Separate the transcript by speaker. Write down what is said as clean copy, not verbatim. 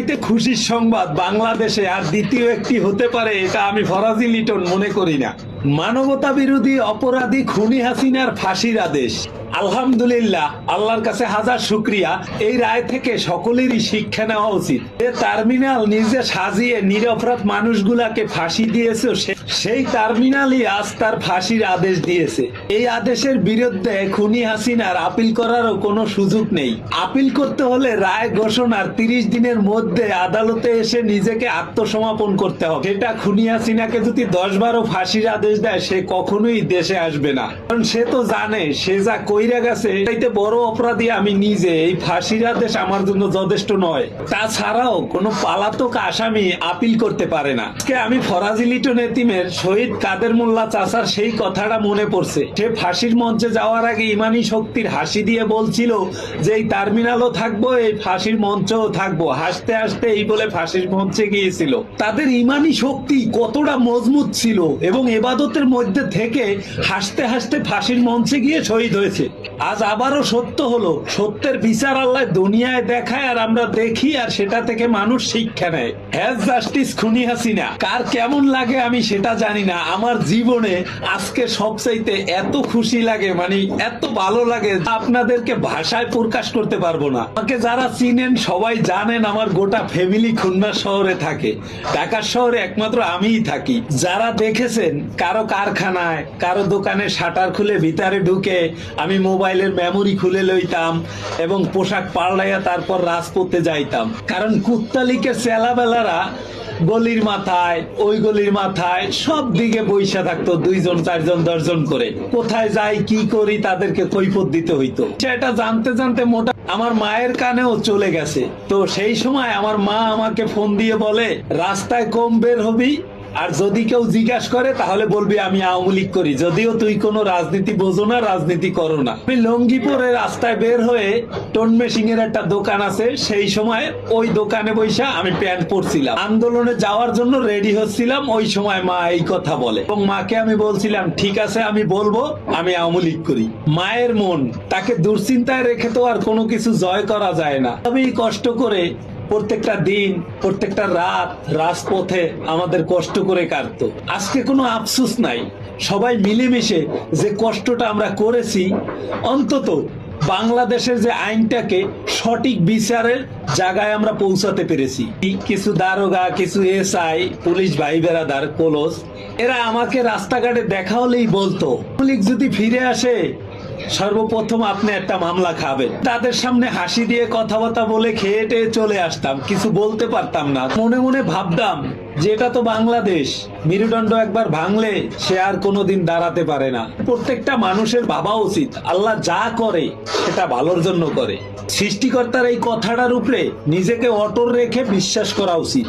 Speaker 1: এতে খুশির সংবাদ বাংলাদেশে আর দ্বিতীয় একটি হতে পারে এটা আমি ফরাজি লিটন মনে করি না। মানবতা বিরোধী অপরাধী খুনি হাসিনার ফাঁসির আদেশ। আলহামদুলিল্লাহ, আল্লাহর কাছে হাজার শুকরিয়া। এই রায় থেকে সকলেরই শিক্ষা নেওয়া উচিত। যে টার্মিনাল নিজে সাজিয়ে নিরপরাধ মানুষগুলাকে ফাঁসি দিয়েছে, সেই টার্মিনালই আজ তার ফাঁসির আদেশ দিয়েছে। এই আদেশের বিরুদ্ধে খুনি হাসিনার আপিল করারও কোনো সুযোগ নেই। আপিল করতে হলে রায় ঘোষণার 30 দিনের মধ্যে আদালতে এসে নিজেকে আত্মসমর্পণ করতে হবে। সেটা খুনি হাসিনাকে যদি 10-12 ফাঁসির আদেশ দেয়, সে কখনোই দেশে আসবে না। কারণ সে তো জানে সে যা কইরা গেছে, এটাইতে বড় অপরাধী আমি নিজে। এই ফাঁসির আদেশ আমার জন্য যথেষ্ট নয়। তাছাড়াও কোনো পলাতক আসামি আপিল করতে পারে না। আজকে আমি ফরাজি লিটন এতিমের শহীদ কাদের মোল্লা চাচার সেই কথাটা মনে পড়ছে। সে ফাঁসির মঞ্চে যাওয়ার আগে ইমানি শক্তির হাসি দিয়ে বলছিল যে এই টার্মিনালও থাকবো, এই ফাঁসির মঞ্চও থাকবো। হাসতে হাসতে এই বলে ফাঁসির মঞ্চে গিয়েছিল। তাদের ইমানি শক্তি কতটা মজবুত ছিল এবং এবাদতের মধ্যে থেকে হাসতে হাসতে ফাঁসির মঞ্চে গিয়ে শহীদ হয়েছে। আজ আবারও সত্য হলো, সত্যের বিচার আল্লাহ দুনিয়ায় দেখায় আর আমরা দেখি, আর সেটা থেকে মানুষ শিক্ষা নেয়। হ্যাজ জাস্টিস খুনি হাসিনা। কার কেমন লাগে আমি সেটা জানি না। আমার জীবনে আজকে সবচাইতে এত খুশি লাগে, মানে এত ভালো লাগে, আপনাদেরকে ভাষায় প্রকাশ করতে পারবো না। আমাকে যারা চিনেন সবাই জানেন আমার গোটা ফ্যামিলি খুলনা শহরে থাকে। ঢাকা শহরে একমাত্র আমিই থাকি। যারা দেখেছেন কারো কারখানায়, কারো দোকানে শাটার খুলে ভিতরে ঢুকে আমি মোবাইলের মেমোরি খুলে লইতাম এবং পোশাক পাল্টাইয়া তারপর রাজপথে যাইতাম। কারণ কুত্তালিকের চেলাবেলারা গলির মাথায়, ওই গলির মাথায় সব দিকে বইসা থাকতো, 2জন 4জন 10জন করে। কোথায় যাই কি করি তাদেরকে কৈফত দিতে হইতো। সেটা জানতে জানতে মোটা আমার মায়ের কানেও চলে গেছে। তো সেই সময় আমার মা আমাকে ফোন দিয়ে বলে, রাস্তায় কম বের হবি, আর যদি কেউ জিজ্ঞাসা করে তাহলে বলবি আমি আওয়ামী লীগ করি, যদিও তুই কোনো রাজনীতি বোঝো না, রাজনীতি করো না। আমি লঙ্গি পরে রাস্তায় বের হয়ে টনমেশিং এর একটা দোকান আছে, সেই সময় ওই দোকানে বৈশা আমি প্যান্ট পরছিলাম, আন্দোলনে যাওয়ার জন্য রেডি হচ্ছিলাম। ওই সময় মা এই কথা বলে এবং মাকে আমি বলছিলাম ঠিক আছে আমি বলবো আমি আওয়ামী লীগ করি। মায়ের মন, তাকে দুশ্চিন্তায় রেখে তো আর কোনো কিছু জয় করা যায় না। আমি কষ্ট করে প্রত্যেকটা দিন, প্রত্যেকটা রাত রাজপথে আমাদের কষ্ট করে কাটতো। আজকে কোনো আফসোস নাই, সবাই মিলেমিশে যে কষ্টটা আমরা করেছি, অন্তত বাংলাদেশের যে আইনটাকে সঠিক বিচারের জায়গায় আমরা পৌঁছাতে পেরেছি। কিছু দারোগা, কিছু এসআই, পুলিশ ভাই বেরাদার, কলস, এরা আমাকে রাস্তাঘাটে দেখা হলেই বলতো পুলিশ যদি ফিরে আসে সর্বপ্রথম আপনি একটা মামলা খাবেন। তাদের সামনে হাসি দিয়ে কথাবার্তা বলে খেয়ে টেয়ে চলে আসতাম, কিছু বলতে পারতাম না। মনে মনে ভাবতাম যে এটা তো বাংলাদেশ, মেরুদণ্ড একবার ভাঙলে সে আর কোনোদিন দাঁড়াতে পারে না। প্রত্যেকটা মানুষের ভাবা উচিত আল্লাহ যা করে সেটা ভালোর জন্য করে। সৃষ্টিকর্তার এই কথাটার উপরে নিজেকে অটল রেখে বিশ্বাস করা উচিত।